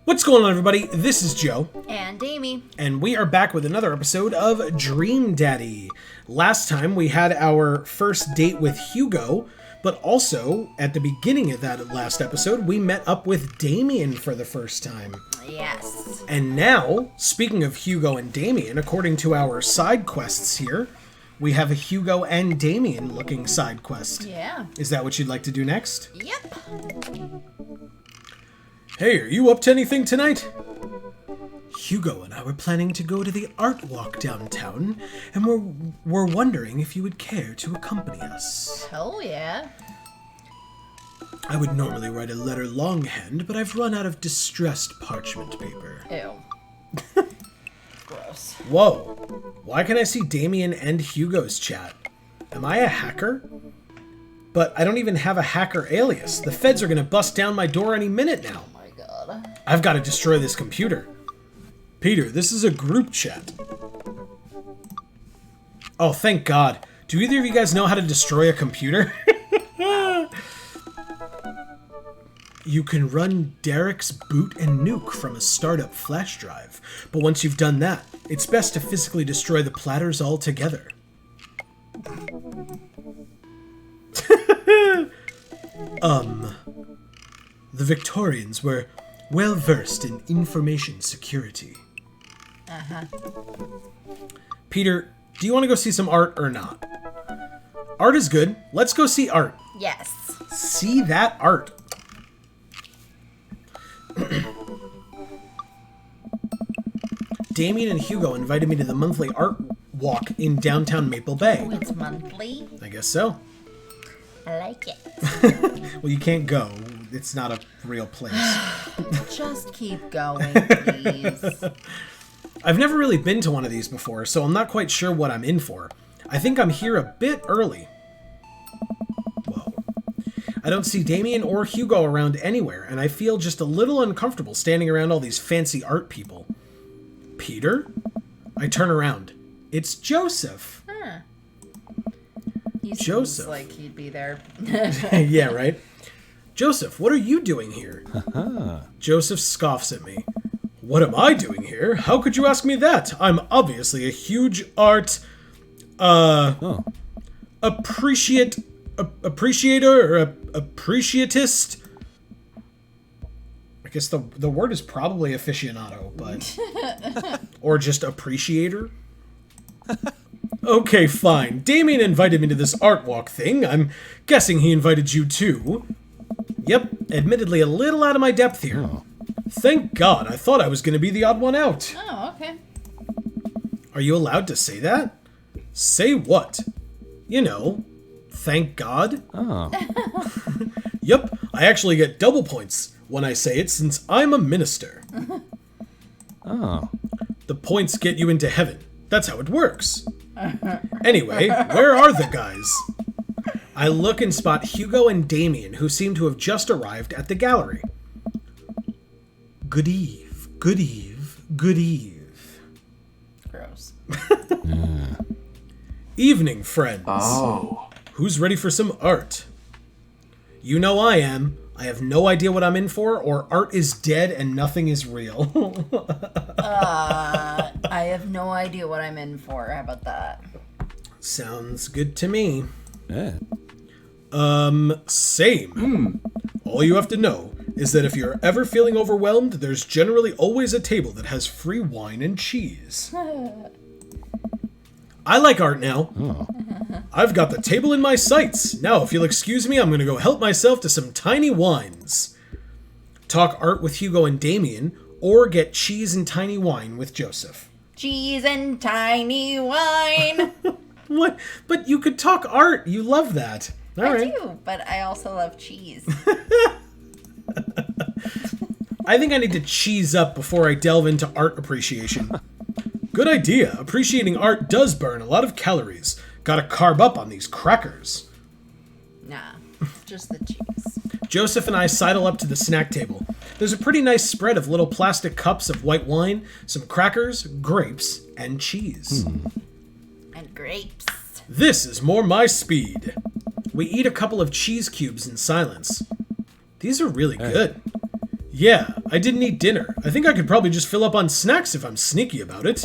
What's going on, everybody? This is Joe. And Damien. And we are back with another episode of Dream Daddy. Last time we had our first date with Hugo, but also at the beginning of that last episode, we met up with Damien for the first time. Yes. And now, speaking of Hugo and Damien, according to our side quests here, we have a Hugo and Damien looking side quest. Yeah. Is that what you'd like to do next? Yep. Hey, are you up to anything tonight? Hugo and I were planning to go to the art walk downtown, and we're wondering if you would care to accompany us. Hell yeah. I would normally write a letter longhand, but I've run out of distressed parchment paper. Ew. Gross. Whoa. Why can I see Damien and Hugo's chat? Am I a hacker? But I don't even have a hacker alias. The feds are gonna bust down my door any minute now. Oh my god. I've got to destroy this computer. Peter, this is a group chat. Oh, thank God. Do either of you guys know how to destroy a computer? You can run Derek's boot and nuke from a startup flash drive, but once you've done that, it's best to physically destroy the platters altogether. The Victorians were well versed in information security. Uh-huh. Peter, do you want to go see some art or not? Art is good. Let's go see art. Yes. See that art. Damien and Hugo invited me to the monthly art walk in downtown Maple Bay. Oh, it's monthly? I guess so. I like it. Well, you can't go. It's not a real place. Just keep going, please. I've never really been to one of these before, so I'm not quite sure what I'm in for. I think I'm here a bit early. Whoa. I don't see Damien or Hugo around anywhere, and I feel just a little uncomfortable standing around all these fancy art people. Peter? I turn around. It's Joseph. Huh. He Joseph. seems like he'd be there. Yeah, right? Joseph, what are you doing here? Joseph scoffs at me. What am I doing here? How could you ask me that? I'm obviously a huge art, appreciator or appreciatist. I guess the word is probably aficionado, but or just appreciator. Okay, fine. Damien invited me to this art walk thing. I'm guessing he invited you too. Yep, admittedly a little out of my depth here. Oh. Thank God, I thought I was going to be the odd one out. Oh, okay. Are you allowed to say that? Say what? You know, thank God? Oh. Yep, I actually get double points when I say it since I'm a minister. Oh. The points get you into heaven. That's how it works. Anyway, where are the guys? I look and spot Hugo and Damien, who seem to have just arrived at the gallery. Good eve, good eve, good eve. Gross. Evening, friends. Oh. Who's ready for some art? You know I am. I have no idea what I'm in for, or art is dead and nothing is real. I have no idea what I'm in for. How about that? Sounds good to me. Yeah. Same. All you have to know is that if you're ever feeling overwhelmed, there's generally always a table that has free wine and cheese. I like art now. Oh. I've got the table in my sights. Now, if you'll excuse me, I'm going to go help myself to some tiny wines. Talk art with Hugo and Damien, or get cheese and tiny wine with Joseph. Cheese and tiny wine. What? But you could talk art. You love that. All right. I do, but I also love cheese. I think I need to cheese up before I delve into art appreciation. Good idea. Appreciating art does burn a lot of calories. Gotta carb up on these crackers. Nah, just the cheese. Joseph and I sidle up to the snack table. There's a pretty nice spread of little plastic cups of white wine, some crackers, grapes, and cheese. And grapes. This is more my speed. We eat a couple of cheese cubes in silence. These are really good. Yeah, I didn't eat dinner. I think I could probably just fill up on snacks if I'm sneaky about it.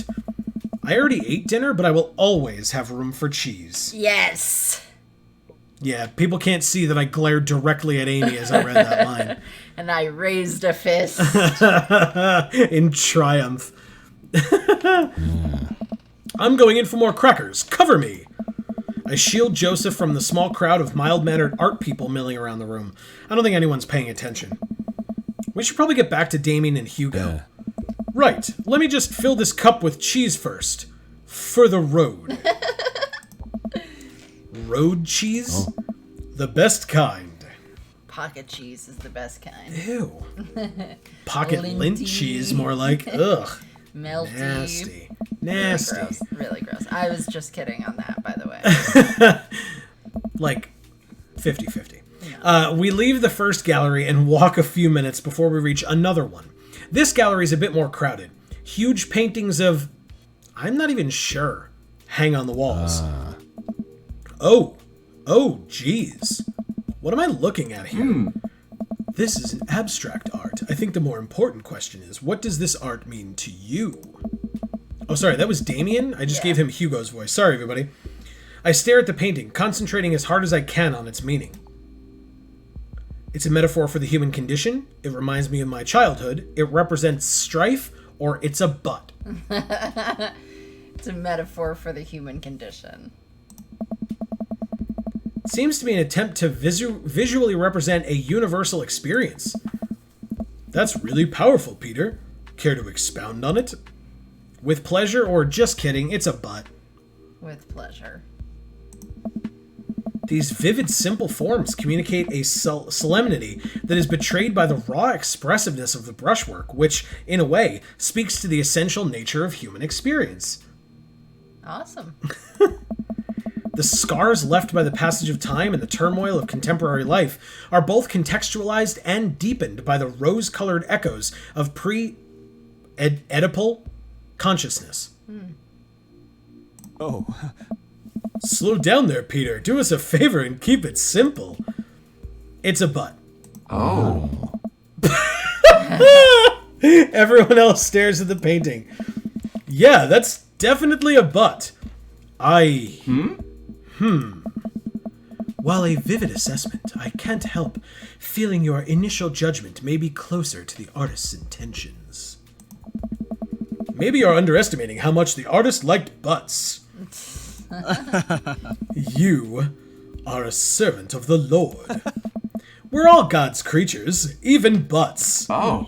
I already ate dinner, but I will always have room for cheese. Yes. Yeah, people can't see that I glared directly at Amy as I read that line. And I raised a fist. In triumph. I'm going in for more crackers. Cover me! I shield Joseph from the small crowd of mild-mannered art people milling around the room. I don't think anyone's paying attention. We should probably get back to Damien and Hugo. Right, let me just fill this cup with cheese first. For the road. Road cheese? Oh. The best kind. Pocket cheese is the best kind. Ew. Pocket lint Linty. cheese, more like. Ugh. Melty. Nasty. Nasty. Really gross. Really gross. I was just kidding on that, by the way. Like 50-50. We leave the first gallery and walk a few minutes before we reach another one. This gallery is a bit more crowded. Huge paintings of... I'm not even sure. Hang on the walls. Oh, geez. What am I looking at here? This is an abstract art. I think the more important question is, what does this art mean to you? Oh, sorry, that was Damien? I just gave him Hugo's voice. Sorry, everybody. I stare at the painting, concentrating as hard as I can on its meaning. It's a metaphor for the human condition. It reminds me of my childhood. It represents strife, or it's a butt. It's a metaphor for the human condition. It seems to be an attempt to visually represent a universal experience. That's really powerful, Peter. Care to expound on it? With pleasure, or just kidding, it's a butt. With pleasure. These vivid, simple forms communicate a solemnity that is betrayed by the raw expressiveness of the brushwork, which, in a way, speaks to the essential nature of human experience. Awesome. The scars left by the passage of time and the turmoil of contemporary life are both contextualized and deepened by the rose-colored echoes of pre-Oedipal consciousness. Oh. Slow down there, Peter. Do us a favor and keep it simple. It's a butt. Oh. Everyone else stares at the painting. Yeah, that's definitely a butt. While a vivid assessment, I can't help feeling your initial judgment may be closer to the artist's intentions. Maybe you're underestimating how much the artist liked butts. You are a servant of the Lord. We're all God's creatures, even butts. Oh.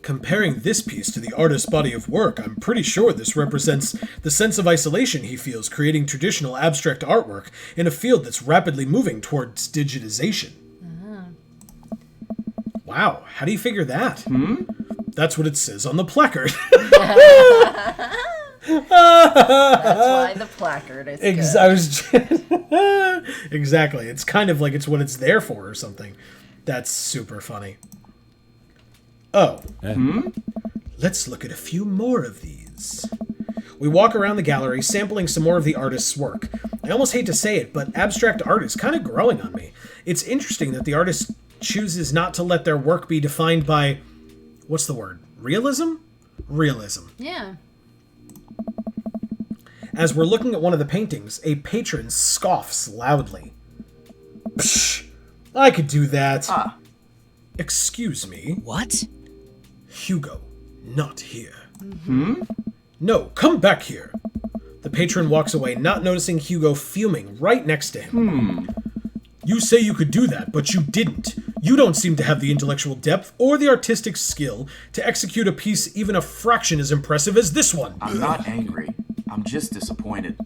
Comparing this piece to the artist's body of work, I'm pretty sure this represents the sense of isolation he feels creating traditional abstract artwork in a field that's rapidly moving towards digitization. Wow, how do you figure that? That's what it says on the placard. That's why the placard is good. Exactly. It's kind of like it's what it's there for or something. That's super funny. Oh. Let's look at a few more of these. We walk around the gallery, sampling some more of the artist's work. I almost hate to say it, but abstract art is kind of growing on me. It's interesting that the artist chooses not to let their work be defined by... What's the word? Realism? Realism. Yeah. As we're looking at one of the paintings, a patron scoffs loudly. Psh! I could do that. Excuse me. What? Hugo, not here. No, come back here. The patron walks away, not noticing Hugo fuming right next to him. You say you could do that, but you didn't. You don't seem to have the intellectual depth or the artistic skill to execute a piece even a fraction as impressive as this one. I'm not angry. I'm just disappointed.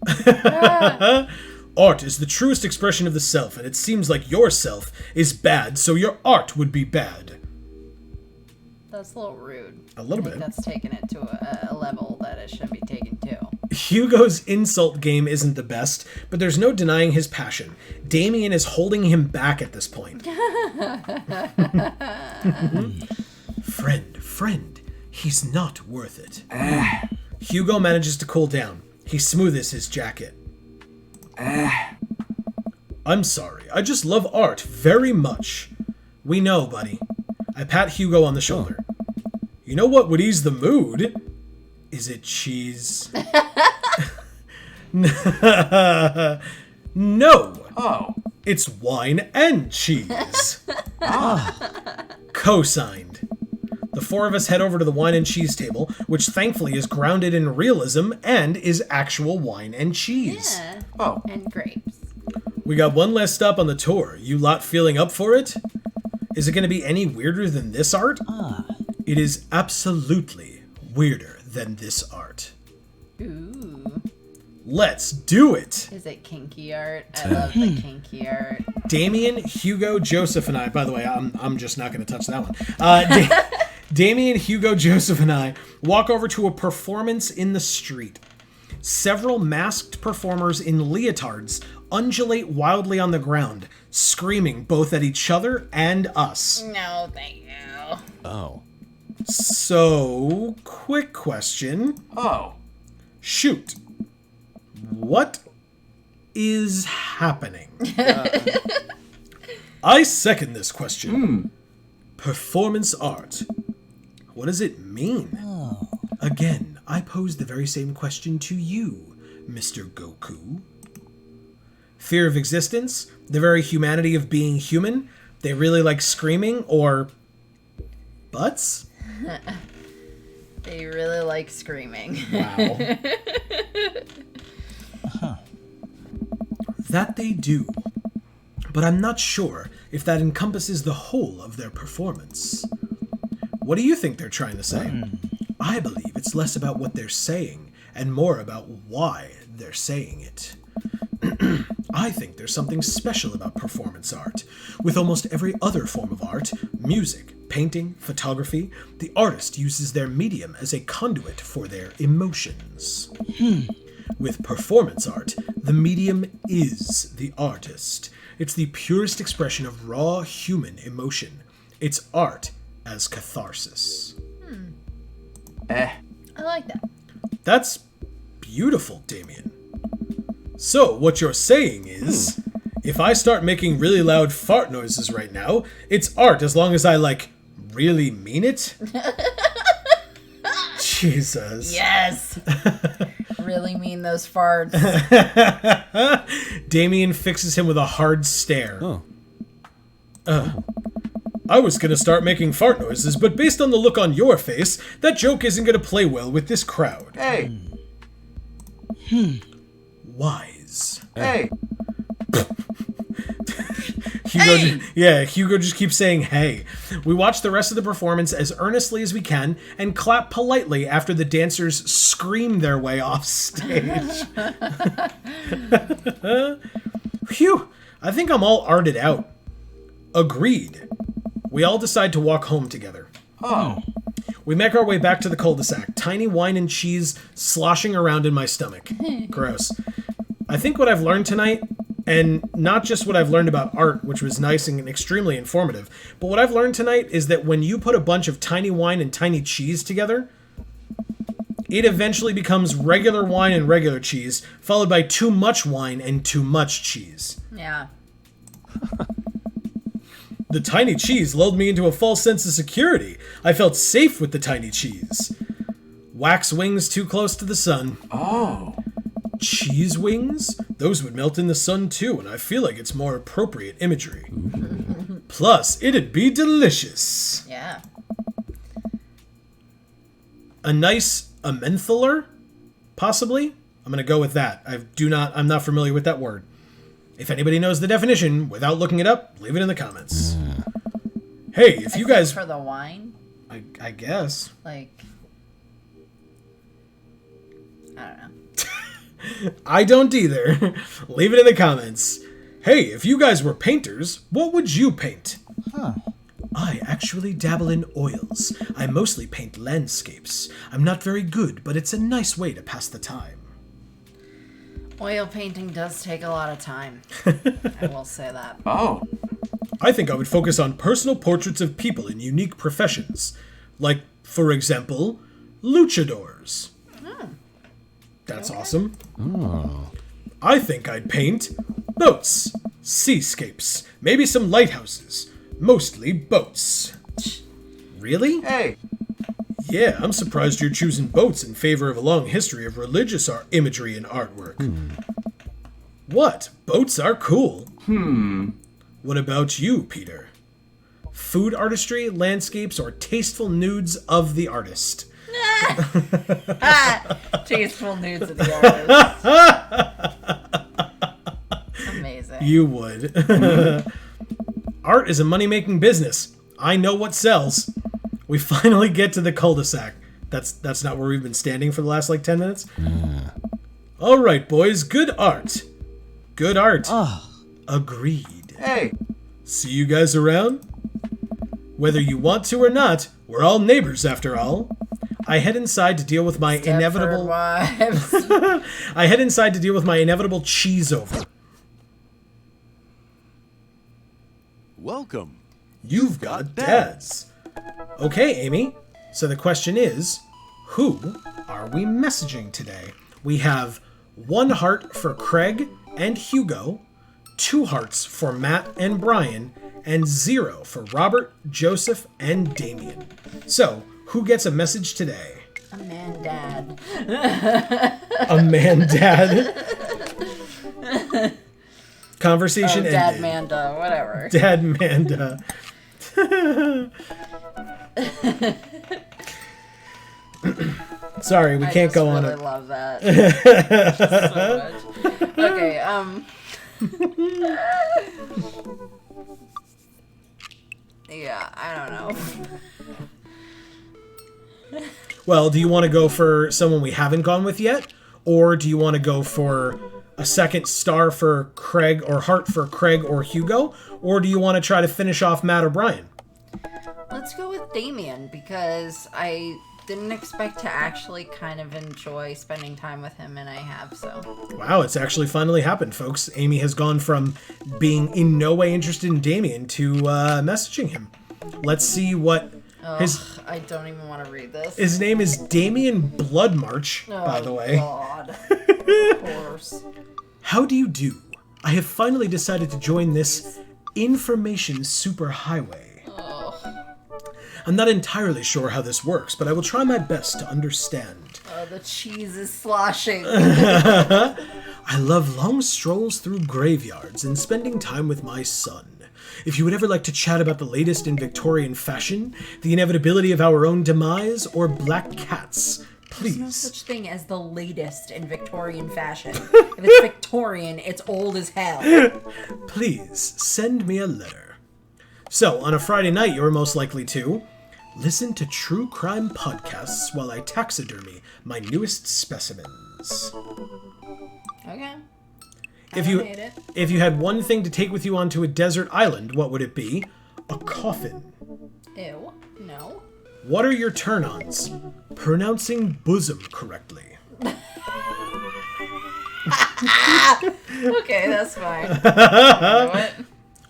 Art is the truest expression of the self, and it seems like your self is bad, so your art would be bad. That's a little rude. A little I think bit. That's taking it to a level that it shouldn't be taken to. Hugo's insult game isn't the best, but there's no denying his passion. Damien is holding him back at this point. Friend, he's not worth it. Hugo manages to cool down. He smoothes his jacket. I'm sorry, I just love art very much. We know, buddy. I pat Hugo on the shoulder. You know what would ease the mood? Is it cheese? No. Oh. It's wine and cheese. Co-signed. The four of us head over to the wine and cheese table, which thankfully is grounded in realism and is actual wine and cheese. Yeah. Oh. And grapes. We got one less stop on the tour. You lot feeling up for it? Is it going to be any weirder than this art? It is absolutely weirder than this art. Ooh. Let's do it! Is it kinky art? I love the kinky art. Damien, Hugo, Joseph, and I, by the way, I'm just not going to touch that one. Damien, Hugo, Joseph, and I walk over to a performance in the street. Several masked performers in leotards undulate wildly on the ground, screaming both at each other and us. No, thank you. Oh. So, quick question. Oh. Shoot. What is happening? I second this question. Performance art. What does it mean? Again, I pose the very same question to you, Mr. Goku. Fear of existence? The very humanity of being human? They really like screaming? Or butts? They really like screaming. Wow. That they do. But I'm not sure if that encompasses the whole of their performance. What do you think they're trying to say? I believe it's less about what they're saying and more about why they're saying it. I think there's something special about performance art. With almost every other form of art, music, painting, photography, the artist uses their medium as a conduit for their emotions. With performance art, the medium is the artist. It's the purest expression of raw human emotion. It's art as catharsis. I like that. That's beautiful, Damien. So, what you're saying is, if I start making really loud fart noises right now, it's art as long as I, really mean it? Jesus. Yes. Really mean those farts. Damien fixes him with a hard stare. Oh. I was gonna start making fart noises, but based on the look on your face, that joke isn't gonna play well with this crowd. Hey. Wise. Hey. Hugo just keeps saying hey. We watch the rest of the performance as earnestly as we can and clap politely after the dancers scream their way off stage. Phew, I think I'm all arted out. Agreed. We all decide to walk home together. Oh. We make our way back to the cul-de-sac, tiny wine and cheese sloshing around in my stomach. Gross. I think what I've learned tonight, and not just what I've learned about art, which was nice and extremely informative, but what I've learned tonight is that when you put a bunch of tiny wine and tiny cheese together, it eventually becomes regular wine and regular cheese, followed by too much wine and too much cheese. Yeah. The tiny cheese lulled me into a false sense of security. I felt safe with the tiny cheese. Wax wings too close to the sun. Oh. Cheese wings? Those would melt in the sun too, and I feel like it's more appropriate imagery. Plus, it'd be delicious. Yeah. A nice amenthler? Possibly? I'm gonna go with that. I'm not familiar with that word. If anybody knows the definition, without looking it up, leave it in the comments. Hey, if you guys... For the wine? I guess. I don't know. I don't either. Leave it in the comments. Hey, if you guys were painters, what would you paint? I actually dabble in oils. I mostly paint landscapes. I'm not very good, but it's a nice way to pass the time. Oil painting does take a lot of time. I will say that. Oh. I think I would focus on personal portraits of people in unique professions. Like, for example, luchadors. That's awesome. Oh. I think I'd paint boats, seascapes, maybe some lighthouses. Mostly boats. Really? Hey. Yeah, I'm surprised you're choosing boats in favor of a long history of religious imagery and artwork. What? Boats are cool. What about you, Peter? Food artistry, landscapes, or tasteful nudes of the artist? Tasteful nudes of the artist. Amazing. You would. Art is a money-making business. I know what sells. We finally get to the cul-de-sac. That's not where we've been standing for the last, 10 minutes? All right, boys. Good art. Good art. Agreed. Hey. See you guys around? Whether you want to or not, we're all neighbors after all. I head inside to deal with my inevitable... wives. I head inside to deal with my inevitable cheese over. Welcome. You've got dads. Okay, Amy. So the question is, who are we messaging today? We have 1 heart for Craig and Hugo, 2 hearts for Matt and Brian, and 0 for Robert, Joseph, and Damien. So, who gets a message today? A man dad. A man dad. Conversation ended. Dad Manda, whatever. Dad Manda. Sorry, we can't go on I it. love that so much. Okay, yeah, I don't know. Well, do you want to go for someone we haven't gone with yet? Or do you want to go for a second star for Craig or heart for Craig or Hugo? Or do you want to try to finish off Matt or Brian? Let's go with Damien, because I didn't expect to actually kind of enjoy spending time with him, and I have, so. Wow, it's actually finally happened, folks. Amy has gone from being in no way interested in Damien to messaging him. Let's see what his... I don't even want to read this. His name is Damien Bloodmarch, by the way. God. Of course. How do you do? I have finally decided to join this information superhighway. I'm not entirely sure how this works, but I will try my best to understand. The cheese is sloshing. I love long strolls through graveyards and spending time with my son. If you would ever like to chat about the latest in Victorian fashion, the inevitability of our own demise, or black cats, please. There's no such thing as the latest in Victorian fashion. If it's Victorian, it's old as hell. Please send me a letter. So, on a Friday night, you're most likely to listen to true crime podcasts while I taxidermy my newest specimens. Okay. If you had one thing to take with you onto a desert island, what would it be? A coffin. Ew. No. What are your turn-ons? Pronouncing bosom correctly. Okay, that's fine. You know what?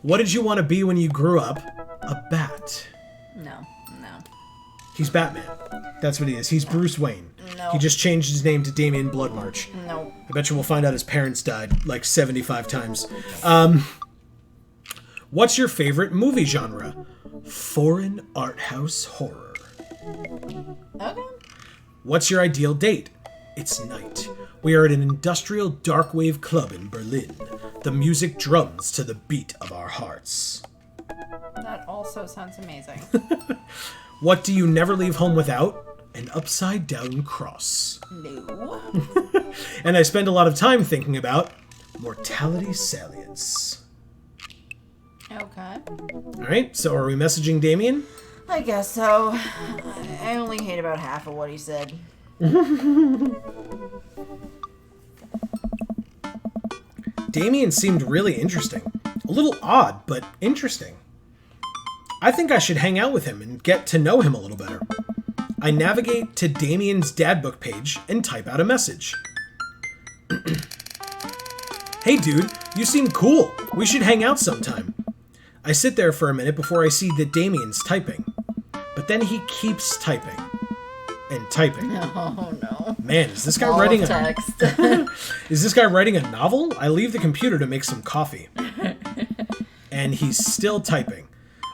What did you want to be when you grew up? A bat. No. He's Batman. That's what he is. He's Bruce Wayne. No. He just changed his name to Damien Bloodmarch. No. I bet you we'll find out his parents died 75 times. What's your favorite movie genre? Foreign art house horror. Okay. What's your ideal date? It's night. We are at an industrial dark wave club in Berlin. The music drums to the beat of our hearts. That also sounds amazing. What do you never leave home without? An upside down cross. No. And I spend a lot of time thinking about mortality salience. Okay. Alright, so are we messaging Damien? I guess so. I only hate about half of what he said. Damien seemed really interesting. A little odd, but interesting. I think I should hang out with him and get to know him a little better. I navigate to Damien's dadbook page and type out a message. Hey dude, you seem cool. We should hang out sometime. I sit there for a minute before I see that Damien's typing. But then he keeps typing. And typing. Oh no. Man, is this guy All writing of a... text. Is this guy writing a novel? I leave the computer to make some coffee. And he's still typing.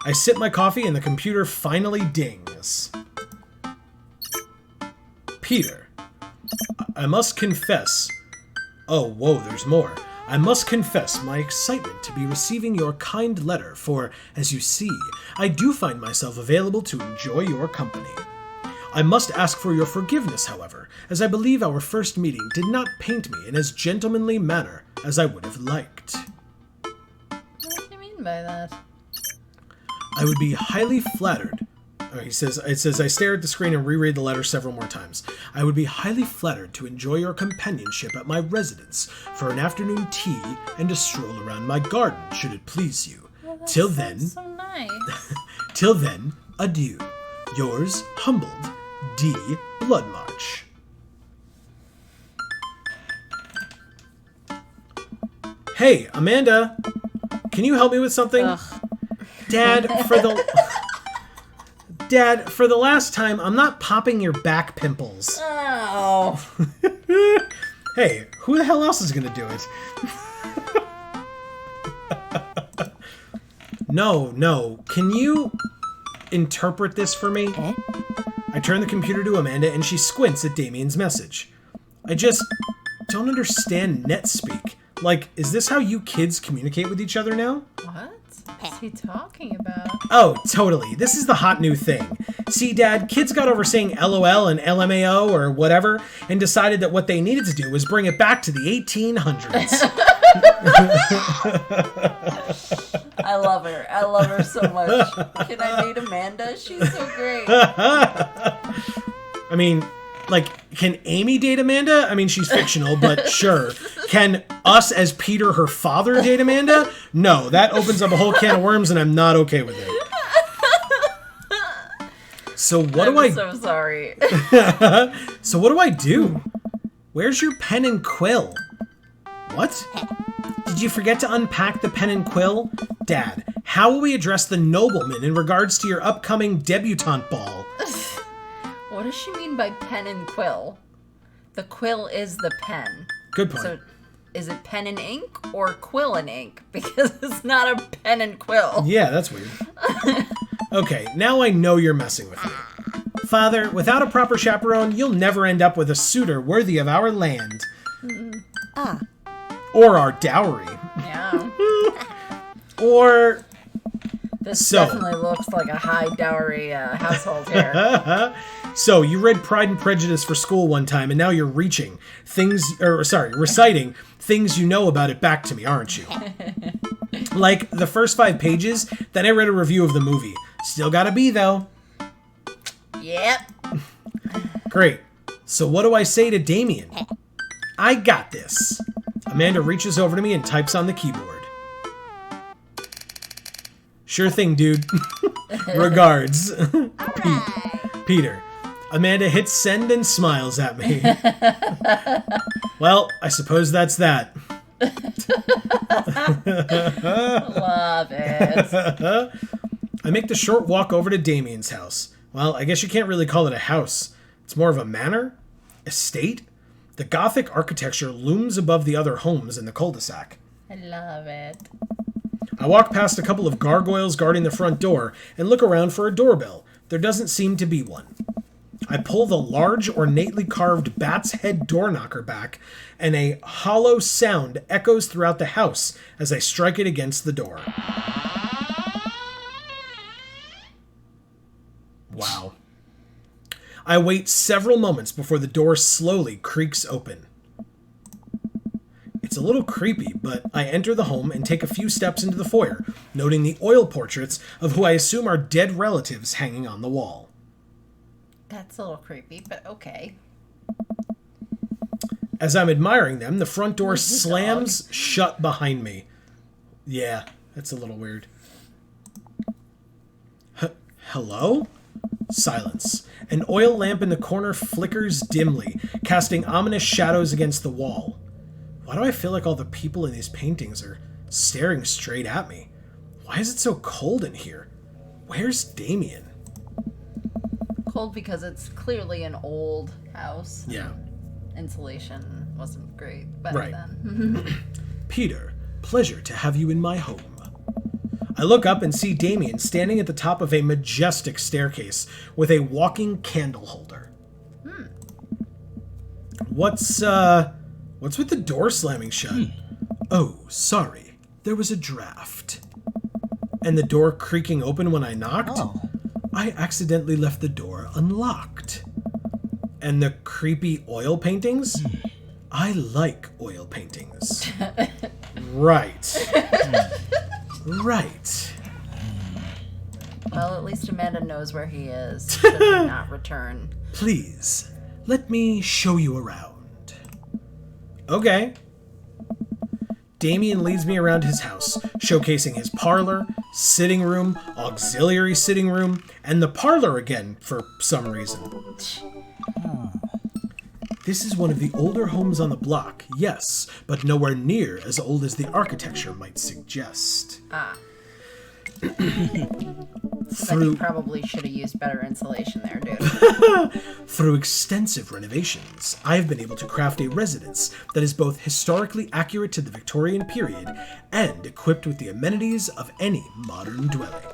I sip my coffee and the computer finally dings. Peter, I must confess... Oh, whoa, there's more. I must confess my excitement to be receiving your kind letter, for, as you see, I do find myself available to enjoy your company. I must ask for your forgiveness, however, as I believe our first meeting did not paint me in as gentlemanly manner as I would have liked. What do you mean by that? I would be highly flattered. It says, I stare at the screen and reread the letter several more times. I would be highly flattered to enjoy your companionship at my residence for an afternoon tea and a stroll around my garden, should it please you. Well, that Till sounds then, so nice. till then, adieu. Yours, humbled, D. Bloodmarch. Hey, Amanda, can you help me with something? Ugh. Dad, for the last time, I'm not popping your back pimples. Oh. Hey, who the hell else is gonna do it? No. Can you interpret this for me? I turn the computer to Amanda and she squints at Damien's message. I just don't understand NetSpeak. Like, is this how you kids communicate with each other now? What is he talking about? Oh, totally. This is the hot new thing. See, Dad, kids got over saying LOL and LMAO or whatever and decided that what they needed to do was bring it back to the 1800s. I love her. I love her so much. Can I date Amanda? She's so great. I mean, like, can Amy date Amanda? I mean, she's fictional, but sure. Can us as Peter, her father, date Amanda? No, that opens up a whole can of worms and I'm not okay with it. So what do I... I'm so sorry. So what do I do? Where's your pen and quill? What? Did you forget to unpack the pen and quill? Dad, how will we address the nobleman in regards to your upcoming debutante ball? What does she mean by pen and quill? The quill is the pen. Good point. So, is it pen and ink or quill and ink? Because it's not a pen and quill. Yeah, that's weird. Okay, now I know you're messing with me. Father, without a proper chaperone, you'll never end up with a suitor worthy of our land. Or our dowry. Yeah. Or... This definitely looks like a high dowry household here. So, you read Pride and Prejudice for school one time, and now you're reciting things you know about it back to me, aren't you? Like the first 5 pages, then I read a review of the movie. Still gotta be, though. Yep. Great. So what do I say to Damien? I got this. Amanda reaches over to me and types on the keyboard. Sure thing, dude. Regards. Peter. Amanda hits send and smiles at me. Well, I suppose that's that. Love it. I make the short walk over to Damien's house. Well, I guess you can't really call it a house. It's more of a manor? Estate? The Gothic architecture looms above the other homes in the cul-de-sac. I love it. I walk past a couple of gargoyles guarding the front door and look around for a doorbell. There doesn't seem to be one. I pull the large, ornately carved bat's head door knocker back, and a hollow sound echoes throughout the house as I strike it against the door. Wow. I wait several moments before the door slowly creaks open. It's a little creepy, but I enter the home and take a few steps into the foyer, noting the oil portraits of who I assume are dead relatives hanging on the wall. That's a little creepy, but okay. As I'm admiring them, the front door slams shut behind me. Yeah, that's a little weird. Hello? Silence. An oil lamp in the corner flickers dimly, casting ominous shadows against the wall. Why do I feel like all the people in these paintings are staring straight at me? Why is it so cold in here? Where's Damien? Cold because it's clearly an old house. Yeah. Insulation wasn't great back Right. then. Peter, pleasure to have you in my home. I look up and see Damien standing at the top of a majestic staircase with a walking candle holder. What's with the door slamming shut? Oh, sorry. There was a draft. And the door creaking open when I knocked? Oh. I accidentally left the door unlocked. And the creepy oil paintings? I like oil paintings. Right. Right. Well, at least Amanda knows where he is. Should he not return. Please, let me show you around. Okay. Damien leads me around his house, showcasing his parlor, sitting room, auxiliary sitting room, and the parlor again for some reason. This is one of the older homes on the block, yes, but nowhere near as old as the architecture might suggest. Then you probably should have used better insulation there, dude. Through extensive renovations, I have been able to craft a residence that is both historically accurate to the Victorian period and equipped with the amenities of any modern dwelling.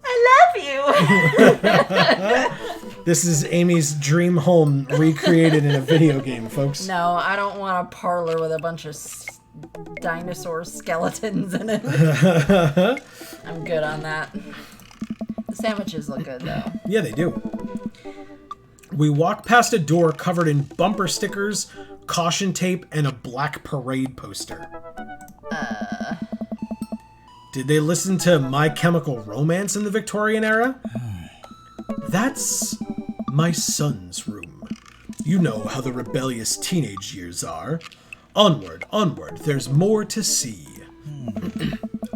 I love you! This is Amy's dream home recreated in a video game, folks. No, I don't want a parlor with a bunch of dinosaur skeletons in it. I'm good on that. The sandwiches look good, though. Yeah, they do. We walk past a door covered in bumper stickers, caution tape, and a black parade poster. Did they listen to My Chemical Romance in the Victorian era? That's my son's room. You know how the rebellious teenage years are. Onward, onward, there's more to see.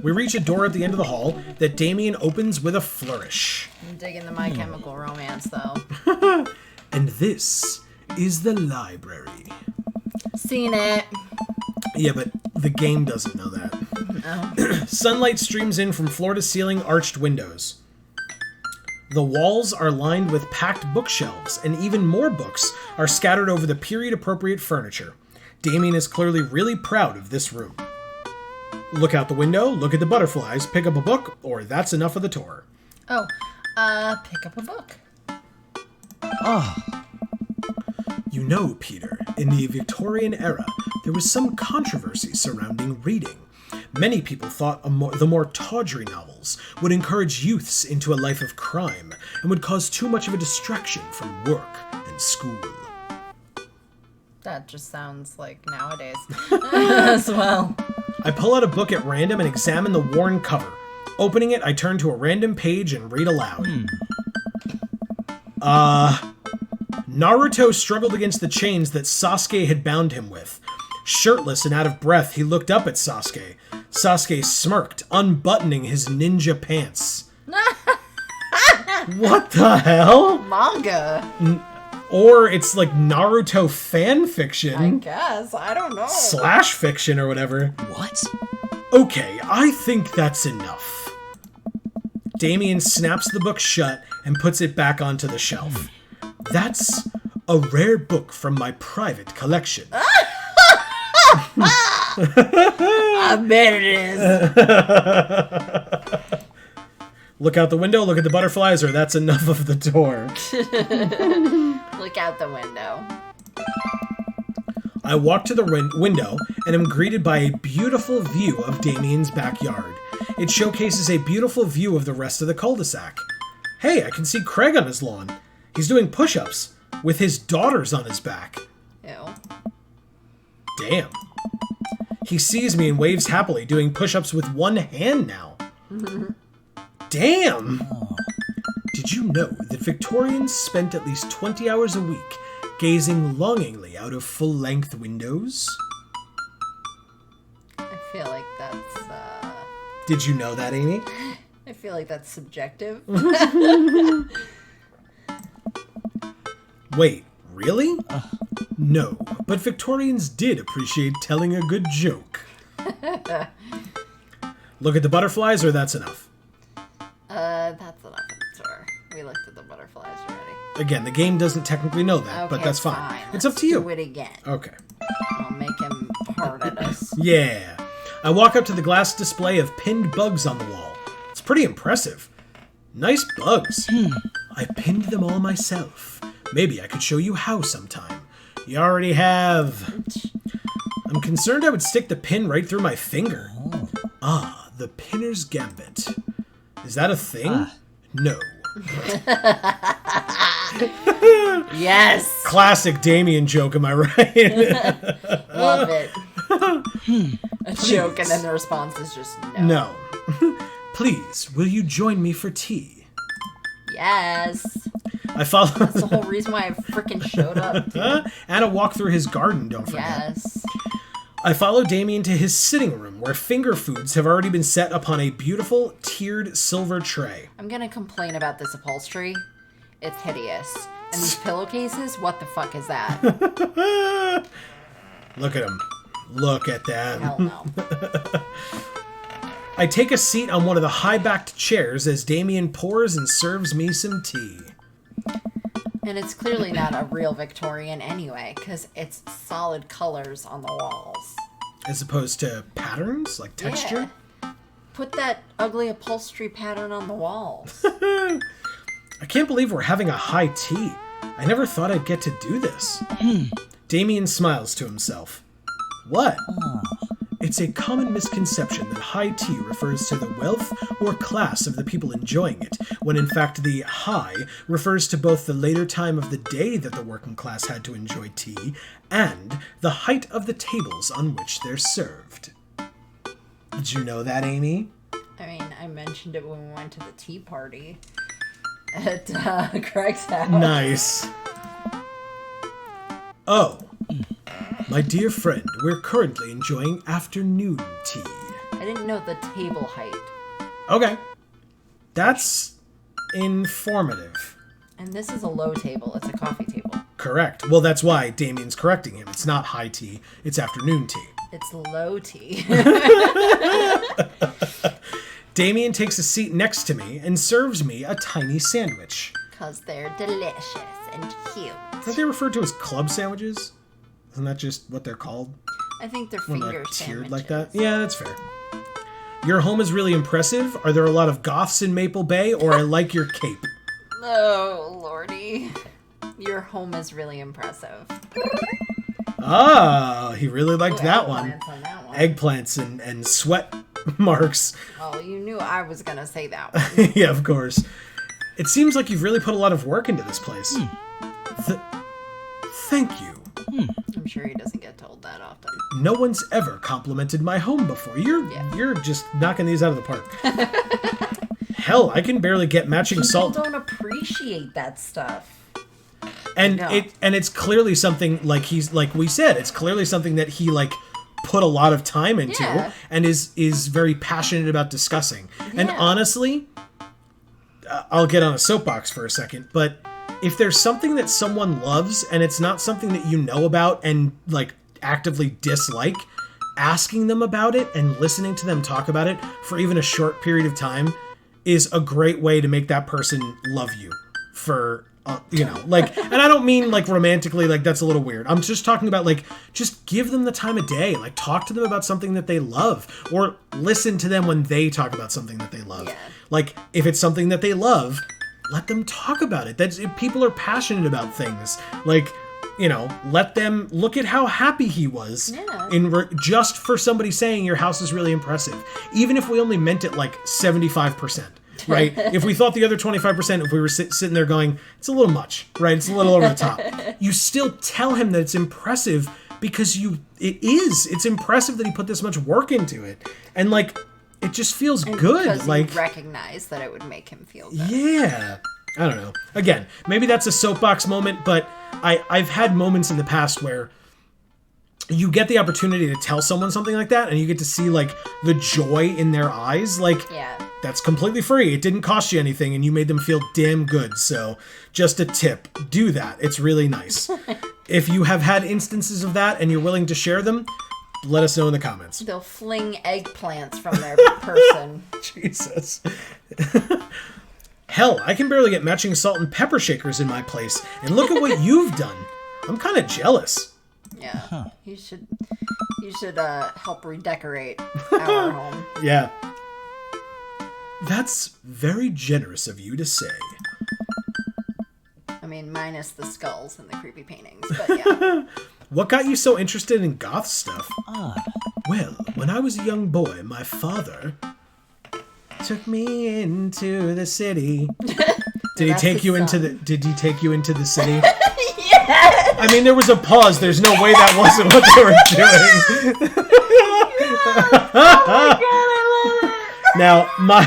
We reach a door at the end of the hall that Damien opens with a flourish. I'm digging the My Chemical Romance, though. And this is the library. Seen it. Yeah, but the game doesn't know that. Oh. Sunlight streams in from floor-to-ceiling arched windows. The walls are lined with packed bookshelves, and even more books are scattered over the period-appropriate furniture. Damien is clearly really proud of this room. Look out the window, look at the butterflies, pick up a book, or that's enough of the tour. Oh, pick up a book. You know, Peter, in the Victorian era, there was some controversy surrounding reading. Many people thought the more tawdry novels would encourage youths into a life of crime and would cause too much of a distraction from work and school. That just sounds like nowadays as well. I pull out a book at random and examine the worn cover. Opening it, I turn to a random page and read aloud. Naruto struggled against the chains that Sasuke had bound him with. Shirtless and out of breath, he looked up at Sasuke. Sasuke smirked, unbuttoning his ninja pants. What the hell? Manga. Or it's like Naruto fan fiction. I guess. I don't know. Slash fiction or whatever. What? Okay, I think that's enough. Damien snaps the book shut and puts it back onto the shelf. That's a rare book from my private collection. I bet it is. Look out the window, look at the butterflies, or that's enough of the door. Look out the window. I walk to the window and am greeted by a beautiful view of Damien's backyard. It showcases a beautiful view of the rest of the cul-de-sac. Hey, I can see Craig on his lawn. He's doing push-ups with his daughters on his back. Ew. Damn. He sees me and waves happily, doing push-ups with one hand now. Damn! Did you know that Victorians spent at least 20 hours a week gazing longingly out of full-length windows? I feel like that's, Did you know that, Amy? I feel like that's subjective. Wait, really? No, but Victorians did appreciate telling a good joke. Look at the butterflies, or that's enough? That's enough of the tour. We looked at the butterflies already. Again, the game doesn't technically know that, Okay, but that's fine. It's Let's up to you. do it again. Okay. I'll make him hard at us. Yeah. I walk up to the glass display of pinned bugs on the wall. It's pretty impressive. Nice bugs. I pinned them all myself. Maybe I could show you how sometime. You already have. I'm concerned I would stick the pin right through my finger. Ah, the pinner's gambit. Is that a thing? No. Yes. Classic Damien joke, am I right? Love it. A joke, and then the response is just no. No. Please, will you join me for tea? Yes. I follow. That's the whole reason why I freaking showed up. And a walk through his garden, don't forget. Yes. I follow Damien to his sitting room, where finger foods have already been set upon a beautiful, tiered silver tray. I'm gonna complain about this upholstery. It's hideous. And these pillowcases, what the fuck is that? Look at him. Look at them. Hell no. I take a seat on one of the high-backed chairs as Damien pours and serves me some tea. And it's clearly not a real Victorian anyway, because it's solid colors on the walls. As opposed to patterns, like texture? Yeah. Put that ugly upholstery pattern on the walls. I can't believe we're having a high tea. I never thought I'd get to do this. Damien smiles to himself. What? It's a common misconception that high tea refers to the wealth or class of the people enjoying it, when in fact the high refers to both the later time of the day that the working class had to enjoy tea, and the height of the tables on which they're served. Did you know that, Amy? I mean, I mentioned it when we went to the tea party at Craig's house. Nice. Oh. My dear friend, we're currently enjoying afternoon tea. I didn't know the table height. Okay. That's informative. And this is a low table. It's a coffee table. Correct. Well, that's why Damien's correcting him. It's not high tea, it's afternoon tea. It's low tea. Damien takes a seat next to me and serves me a tiny sandwich. Because they're delicious and cute. Aren't they referred to as club sandwiches? Isn't that just what they're called? I think they're When finger they're tiered sandwiches. like that? Yeah, that's fair. Your home is really impressive. Are there a lot of goths in Maple Bay, or I like your cape? Oh, lordy. Your home is really impressive. Ah, he really liked Ooh, that one. eggplants on that one. Eggplants and sweat marks. Oh, you knew I was going to say that one. Yeah, of course. It seems like you've really put a lot of work into this place. Thank you. I'm sure he doesn't get told that often. No one's ever complimented my home before. You're just knocking these out of the park. Hell, I can barely get matching People salt. don't appreciate that stuff. And No. it's clearly something like we said, it's clearly something that he like put a lot of time into Yeah. and is very passionate about discussing. And Yeah. honestly, I'll get on a soapbox for a second, but if there's something that someone loves and it's not something that you know about and like actively dislike, asking them about it and listening to them talk about it for even a short period of time is a great way to make that person love you for like, and I don't mean like romantically, like that's a little weird. I'm just talking about like, just give them the time of day, like talk to them about something that they love or listen to them when they talk about something that they love. Yeah. Like if it's something that they love, let them talk about it. That's if people are passionate about things. Like, let them look at how happy he was just for somebody saying your house is really impressive. Even if we only meant it like 75%, right? If we thought the other 25%, if we were sitting there going, it's a little much, right? It's a little over the top. You still tell him that it's impressive because it's impressive that he put this much work into it. And like, it just feels good. Because like you recognize that it would make him feel good. yeah. I don't know. Again, maybe that's a soapbox moment, but I've had moments in the past where you get the opportunity to tell someone something like that and you get to see like the joy in their eyes. Like, Yeah. that's completely free. It didn't cost you anything and you made them feel damn good. So just a tip, do that. It's really nice. If you have had instances of that and you're willing to share them, let us know in the comments. They'll fling eggplants from their person. Jesus. Hell, I can barely get matching salt and pepper shakers in my place. And look at what you've done. I'm kind of jealous. Yeah. You should You should help redecorate our home. Yeah. That's very generous of you to say. I mean, minus the skulls and the creepy paintings, but yeah. What got you so interested in goth stuff? Well, when I was a young boy, my father took me into the city. Did he take you into the city? Yes! I mean, there was a pause. There's no way that wasn't what they were doing. Oh my god, I love it! Now, my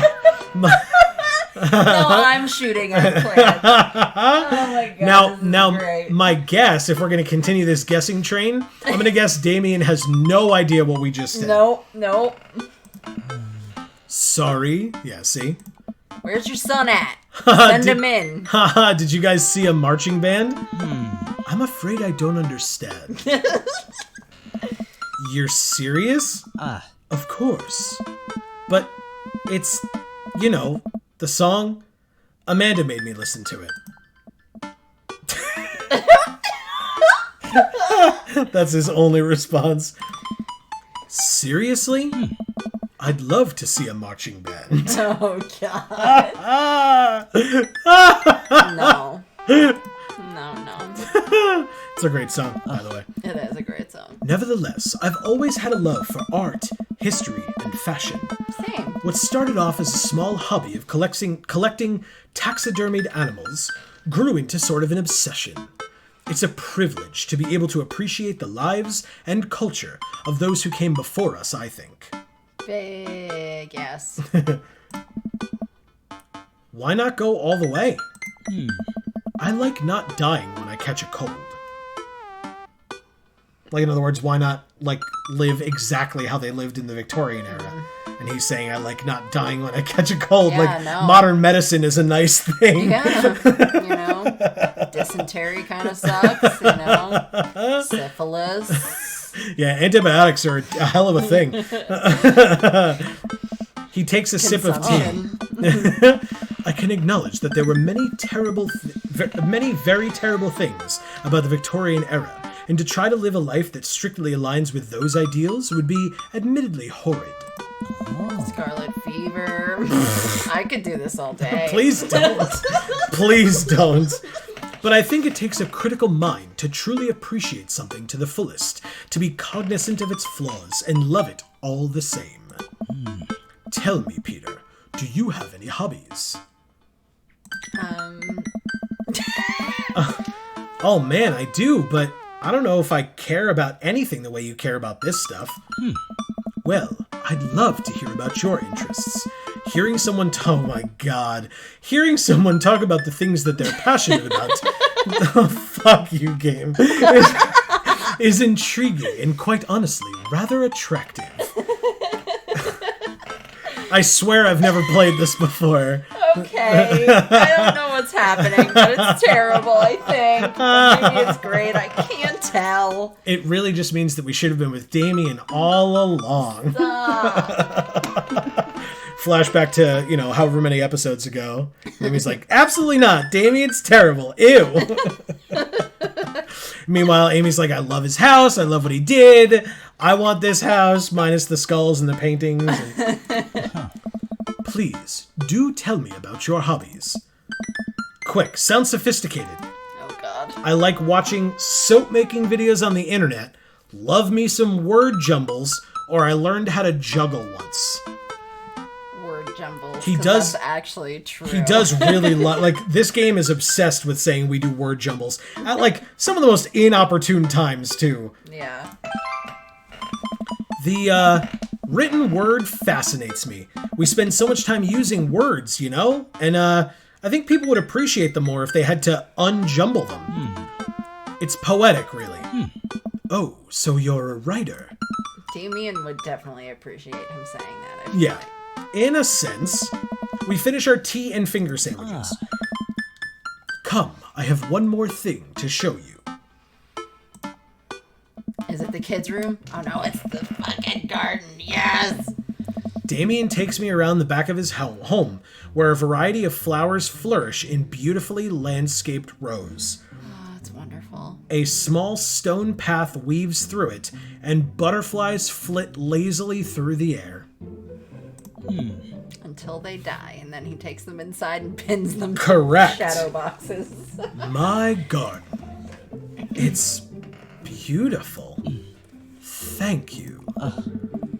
No, I'm shooting our plan. Oh my god. now, great. my guess, if we're going to continue this guessing train, I'm going to guess Damien has no idea what we just said. Nope. Sorry. Yeah, see? Where's your son at? Send him in. Haha, did you guys see a marching band? I'm afraid I don't understand. You're serious? Of course. But it's, the song. Amanda made me listen to it. That's his only response. Seriously? I'd love to see a marching band. Oh god. No. It's a great song, by the way. It is a great song. Nevertheless, I've always had a love for art, history, and fashion. Same. What started off as a small hobby of collecting taxidermied animals grew into sort of an obsession. It's a privilege to be able to appreciate the lives and culture of those who came before us, I think. Big yes. Why not go all the way? I like not dying when I catch a cold. Like, in other words, why not, live exactly how they lived in the Victorian era? And he's saying, I like not dying when I catch a cold. Yeah, no. Modern medicine is a nice thing. Yeah. Dysentery kind of sucks, Syphilis. Yeah, antibiotics are a hell of a thing. He takes a sip of tea. I can acknowledge that there were many very terrible things about the Victorian era, and to try to live a life that strictly aligns with those ideals would be admittedly horrid. Scarlet fever. I could do this all day. Please don't. Please don't. But I think it takes a critical mind to truly appreciate something to the fullest, to be cognizant of its flaws and love it all the same. Tell me, Peter, do you have any hobbies? Oh man, I do, but I don't know if I care about anything the way you care about this stuff. Well, I'd love to hear about your interests. Hearing someone talk about the things that they're passionate about, oh, fuck you, game, is intriguing and quite honestly rather attractive. I swear I've never played this before. Okay. I don't know what's happening, but it's terrible, I think. Or maybe it's great. I can't tell. It really just means that we should have been with Damien all along. Flashback to, however many episodes ago. Amy's like, absolutely not. Damien's terrible. Ew. Meanwhile, Amy's like, I love his house. I love what he did. I want this house, minus the skulls and the paintings. Please, do tell me about your hobbies. Quick, sound sophisticated. Oh, God. I like watching soap-making videos on the internet, love me some word jumbles, or I learned how to juggle once. Word jumbles. He does- That's actually true. He does really this game is obsessed with saying we do word jumbles at some of the most inopportune times too. Yeah. The written word fascinates me. We spend so much time using words, and I think people would appreciate them more if they had to unjumble them. It's poetic, really. Oh, so you're a writer. Damien would definitely appreciate him saying that. Yeah. In a sense, we finish our tea and finger sandwiches. Come, I have one more thing to show you. Is it the kids' room? Oh no, it's the fucking garden. Yes! Damien takes me around the back of his home, where a variety of flowers flourish in beautifully landscaped rows. Oh, it's wonderful. Beautiful. A small stone path weaves through it, and butterflies flit lazily through the air. Until they die, and then he takes them inside and pins them Correct. to shadow boxes. My garden. It's beautiful. Thank you.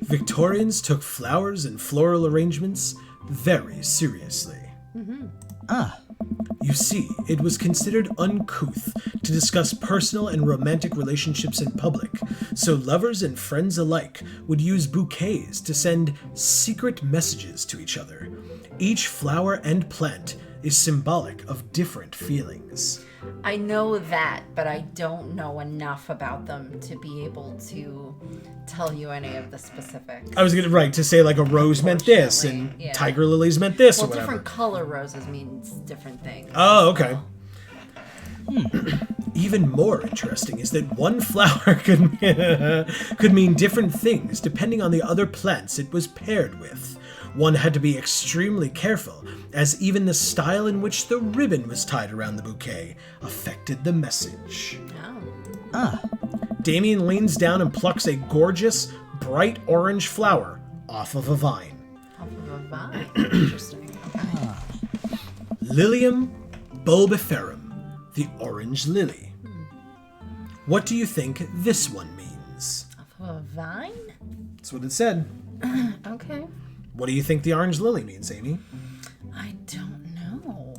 Victorians took flowers and floral arrangements very seriously. You see, it was considered uncouth to discuss personal and romantic relationships in public, so lovers and friends alike would use bouquets to send secret messages to each other. Each flower and plant is symbolic of different feelings. I know that, but I don't know enough about them to be able to tell you any of the specifics. I was gonna to say like a rose meant this and Unfortunately, yeah. tiger lilies meant this Well, or whatever. different color roses means different things. Oh, okay. Even more interesting is that one flower could mean different things depending on the other plants it was paired with. One had to be extremely careful, as even the style in which the ribbon was tied around the bouquet affected the message. Oh. Damien leans down and plucks a gorgeous, bright orange flower off of a vine. Off of a vine. Interesting. Okay. Lilium bulbiferum, the orange lily. What do you think this one means? Off of a vine? That's what it said. Okay. What do you think the orange lily means, Amy? I don't know.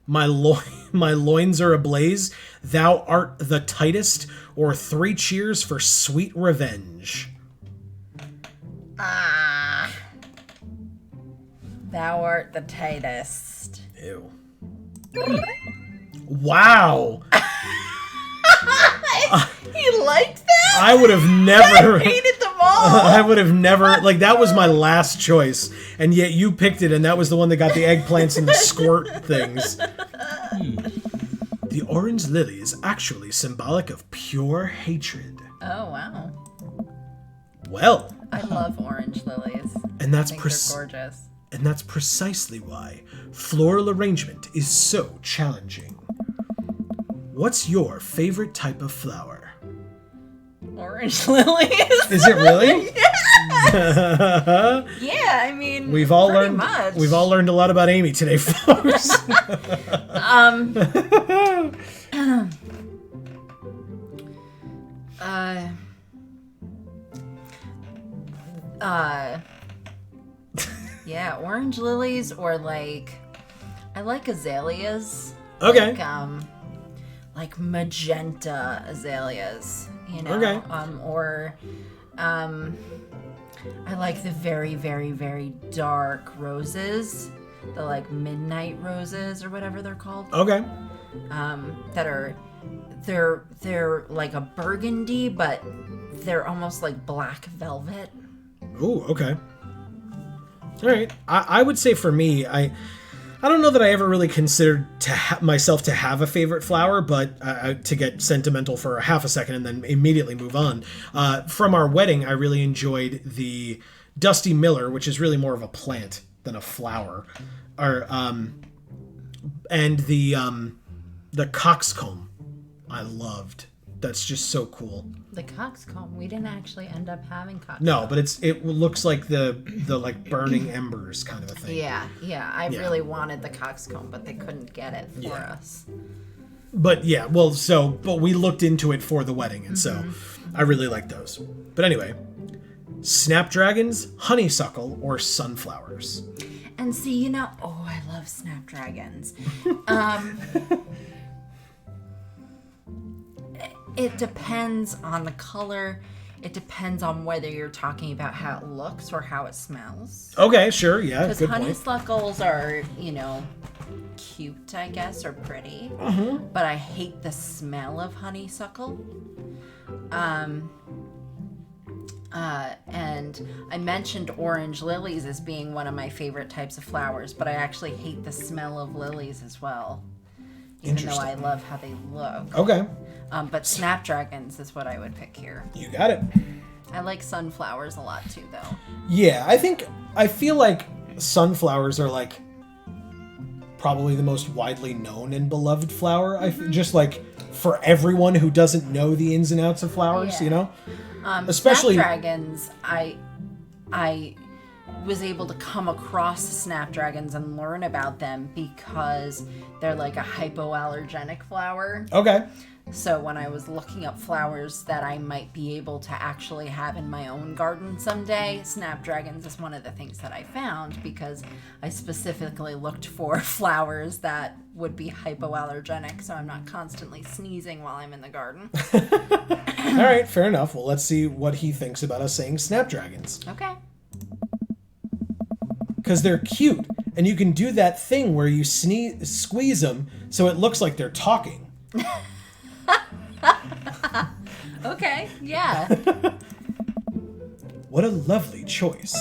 My loins are ablaze, thou art the tightest, or 3 cheers for sweet revenge. Thou art the tightest. Ew. Wow! He liked that? I would have never... Hated them all. I would have never... Like, that was my last choice, and yet you picked it, and that was the one that got the eggplants and the squirt things. The orange lily is actually symbolic of pure hatred. Oh, wow. Well, I love orange lilies. and that's I think they're gorgeous. And that's precisely why floral arrangement is so challenging. What's your favorite type of flower? Orange lilies? Is it really? Yeah, I mean, We've all pretty learned. much. We've all learned a lot about Amy today, folks. Yeah, orange lilies or like, I like azaleas. Okay. Like magenta azaleas, you know. Okay. I like the very, very, very dark roses, the like midnight roses or whatever they're called. Okay. That are, they're like a burgundy, but they're almost like black velvet. Ooh. Okay. All right. I would say for me, I don't know that I ever really considered myself to have a favorite flower, but to get sentimental for a half a second and then immediately move on. From our wedding, I really enjoyed the Dusty Miller, which is really more of a plant than a flower, and the coxcomb. I loved. That's just so cool. The coxcomb. We didn't actually end up having coxcomb. No, but it looks like the like burning embers kind of a thing. Yeah. I really wanted the coxcomb, but they couldn't get it for us. But yeah, but we looked into it for the wedding, and so I really like those. But anyway, snapdragons, honeysuckle, or sunflowers. And see, I love snapdragons. It depends on the color. It depends on whether you're talking about how it looks or how it smells. Okay, sure, yeah, Because good point. honeysuckles are, cute, I guess, or pretty. But I hate the smell of honeysuckle. And I mentioned orange lilies as being one of my favorite types of flowers, but I actually hate the smell of lilies as well. Even though I love how they look. Okay, But snapdragons is what I would pick here. you got it. I like sunflowers a lot too, though. Yeah, I feel like sunflowers are like probably the most widely known and beloved flower. Just like for everyone who doesn't know the ins and outs of flowers, Yeah. you know? Especially snapdragons. I was able to come across the snapdragons and learn about them because they're like a hypoallergenic flower. Okay. So when I was looking up flowers that I might be able to actually have in my own garden someday, snapdragons is one of the things that I found because I specifically looked for flowers that would be hypoallergenic so I'm not constantly sneezing while I'm in the garden. All right, fair enough. Well, let's see what he thinks about us saying snapdragons. Okay. Because they're cute, and you can do that thing where you squeeze them so it looks like they're talking. Okay, yeah. What a lovely choice.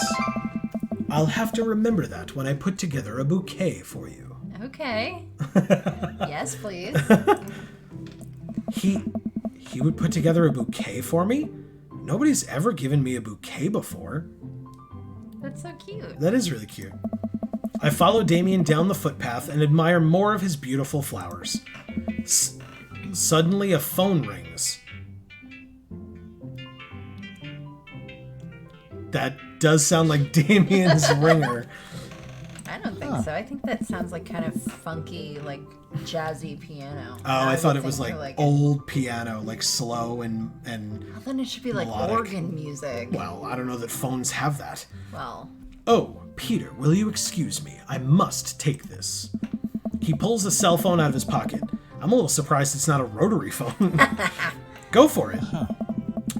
I'll have to remember that when I put together a bouquet for you. Okay. Yes, please. He would put together a bouquet for me? Nobody's ever given me a bouquet before. That's so cute. That is really cute. I follow Damien down the footpath and admire more of his beautiful flowers. Suddenly a phone rings. That does sound like Damien's ringer. I don't think so. I think that sounds like kind of funky, like jazzy piano. Oh, I thought it would was think like for, old piano, like slow and Well, then it should be like melodic. organ music. Well, I don't know that phones have that. Well, Oh, Peter, will you excuse me? I must take this. He pulls a cell phone out of his pocket. I'm a little surprised it's not a rotary phone. Go for it.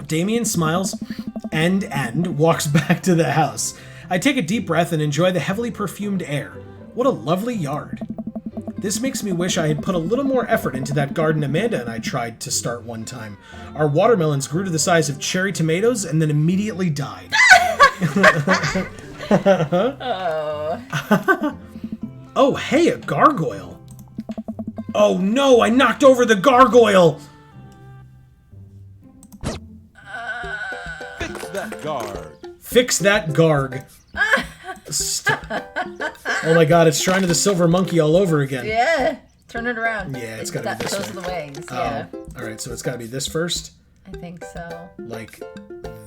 Damien smiles and walks back to the house. I take a deep breath and enjoy the heavily perfumed air. What a lovely yard. This makes me wish I had put a little more effort into that garden Amanda and I tried to start one time. Our watermelons grew to the size of cherry tomatoes and then immediately died. Oh, hey, a gargoyle. Oh no, I knocked over the gargoyle! Fix that guard. Fix that garg. Oh my god, it's Shrine of the Silver Monkey all over again. yeah. Turn it around. Yeah, it's gotta be this Those way. are the wings. Yeah, Alright, so it's gotta be this first. I think so. Like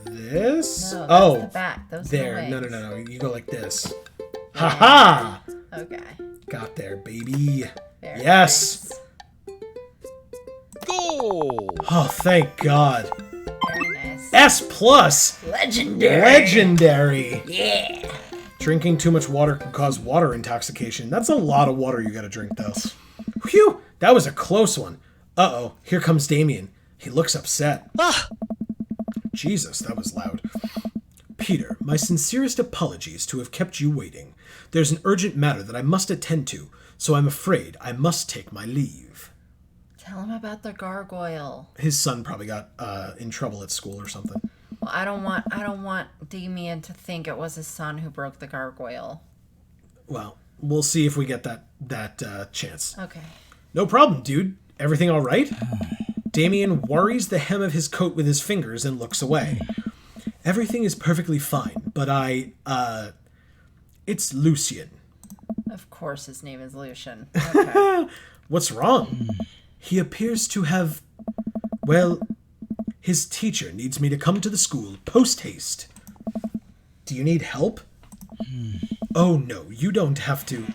this? No, that's Oh, the back. Those there. are the wings. No. You go like this. Haha! Okay. Got there, baby. Very Yes! nice. Goal. Oh, thank God. Very nice. S plus! Legendary. Legendary! Yeah. Drinking too much water can cause water intoxication. That's a lot of water you gotta drink, though. Phew! That was a close one. Uh-oh, here comes Damien. He looks upset. Jesus, that was loud. Peter, my sincerest apologies to have kept you waiting. There's an urgent matter that I must attend to, so I'm afraid I must take my leave. Tell him about the gargoyle. His son probably got in trouble at school or something. Well, I don't want Damien to think it was his son who broke the gargoyle. Well, we'll see if we get that chance. Okay. No problem, dude. Everything all right? Damien worries the hem of his coat with his fingers and looks away. Everything is perfectly fine, but it's Lucien. Of course his name is Lucian. Okay. What's wrong? He appears to have... Well, his teacher needs me to come to the school post-haste. Do you need help? Oh, no, you don't have to.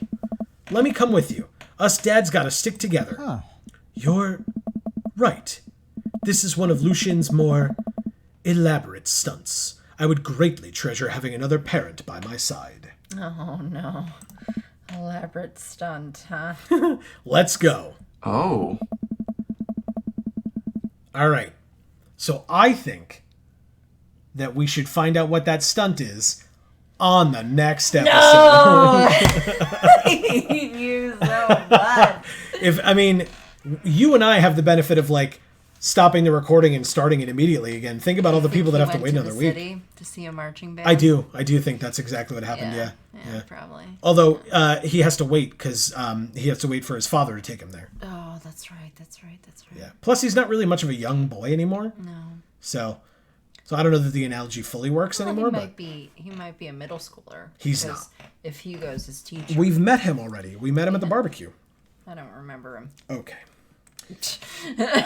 Let me come with you. Us dads gotta stick together. Huh. You're right. This is one of Lucian's more elaborate stunts. I would greatly treasure having another parent by my side. Oh no. Elaborate stunt, huh? Let's go. Oh. All right. So I think that we should find out what that stunt is on the next episode. No! You so bad. You and I have the benefit of like stopping the recording and starting it immediately again. Think about all the people that have to wait another week. City to see a marching band. I do think that's exactly what happened. Yeah. Probably. Although he has to wait because he has to wait for his father to take him there. Oh, that's right. Yeah. Plus, he's not really much of a young boy anymore. No. So So I don't know that the analogy fully works Well, anymore, he but might be a middle schooler. He's because not. If Hugo's his teacher, we've met him already. We met him at the barbecue. I don't remember him. Okay.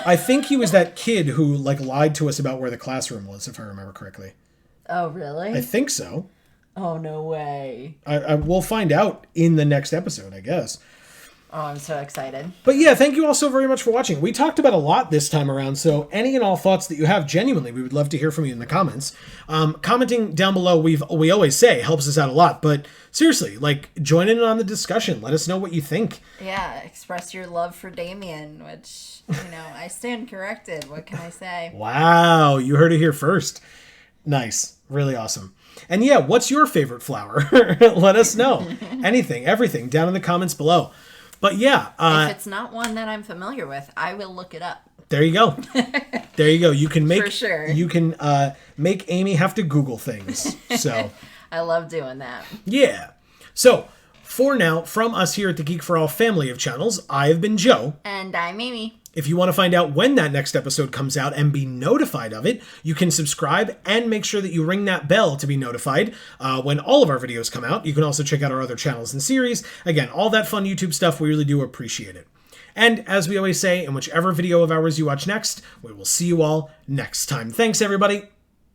I think he was that kid who like lied to us about where the classroom was, if I remember correctly. Oh, really? I think so. Oh, no way. I will find out in the next episode, I guess. Oh, I'm so excited. But yeah, thank you all so very much for watching. We talked about a lot this time around, so any and all thoughts that you have, genuinely, we would love to hear from you in the comments. Commenting down below, we always say, helps us out a lot, but seriously, like, join in on the discussion. Let us know what you think. Yeah, express your love for Damien, which, I stand corrected. What can I say? Wow, you heard it here first. Nice. Really awesome. And yeah, what's your favorite flower? Let us know. Anything, everything, down in the comments below. But yeah. If it's not one that I'm familiar with, I will look it up. There you go. There you go. You can make For sure. You can make Amy have to Google things. So I love doing that. yeah. So for now, from us here at the Geek for All family of channels, I have been Joe. And I'm Amy. If you want to find out when that next episode comes out and be notified of it, you can subscribe and make sure that you ring that bell to be notified when all of our videos come out. You can also check out our other channels and series. Again, all that fun YouTube stuff, we really do appreciate it. And as we always say, in whichever video of ours you watch next, we will see you all next time. Thanks, everybody.